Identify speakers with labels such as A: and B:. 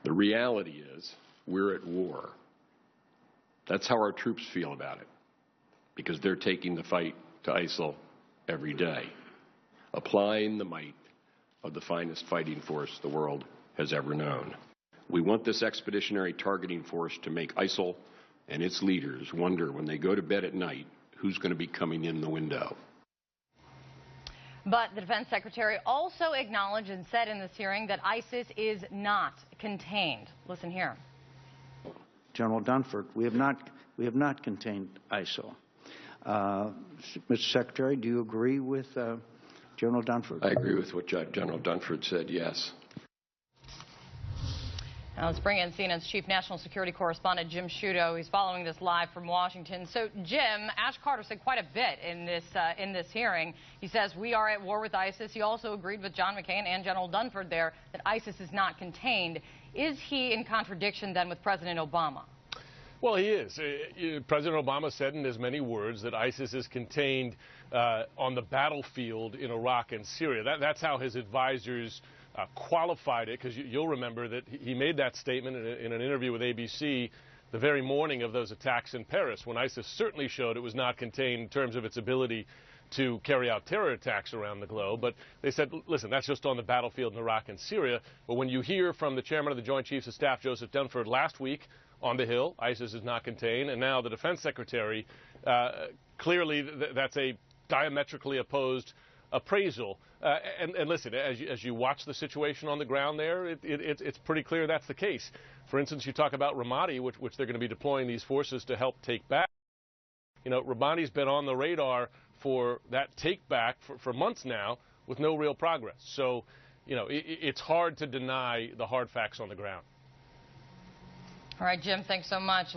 A: The reality is we're at war. That's how our troops feel about it, because they're taking the fight to ISIL every day, applying the might of the finest fighting force the world has ever known. We want this expeditionary targeting force to make ISIL and its leaders wonder when they go to bed at night who's going to be coming in the window.
B: But the defense secretary also acknowledged and said in this hearing that ISIS is not contained. Listen here.
C: General Dunford, we have not contained ISIL. Mr. Secretary, do you agree with General Dunford?
A: I agree with what General Dunford said, yes.
B: Now let's bring in CNN's chief national security correspondent, Jim Sciutto. He's following this live from Washington. So, Jim, Ash Carter said quite a bit in this hearing. He says we are at war with ISIS. He also agreed with John McCain and General Dunford there that ISIS is not contained. Is he in contradiction then with President Obama?
D: Well, he is. President Obama said in as many words that ISIS is contained on the battlefield in Iraq and Syria. That's how his advisors qualified it, because you'll remember that he made that statement in an interview with ABC the very morning of those attacks in Paris, when ISIS certainly showed it was not contained in terms of its ability to carry out terror attacks around the globe. But they said, listen, that's just on the battlefield in Iraq and Syria. But when you hear from the chairman of the Joint Chiefs of Staff, Joseph Dunford, last week on the Hill, ISIS is not contained, and now the defense secretary, clearly that's a diametrically opposed appraisal. And listen, as you watch the situation on the ground there, it's pretty clear that's the case. For instance, you talk about Ramadi, which they're going to be deploying these forces to help take back. You know, Ramadi's been on the radar for that take back for months now with no real progress. So, you know, it's hard to deny the hard facts on the ground.
B: All right, Jim, thanks so much.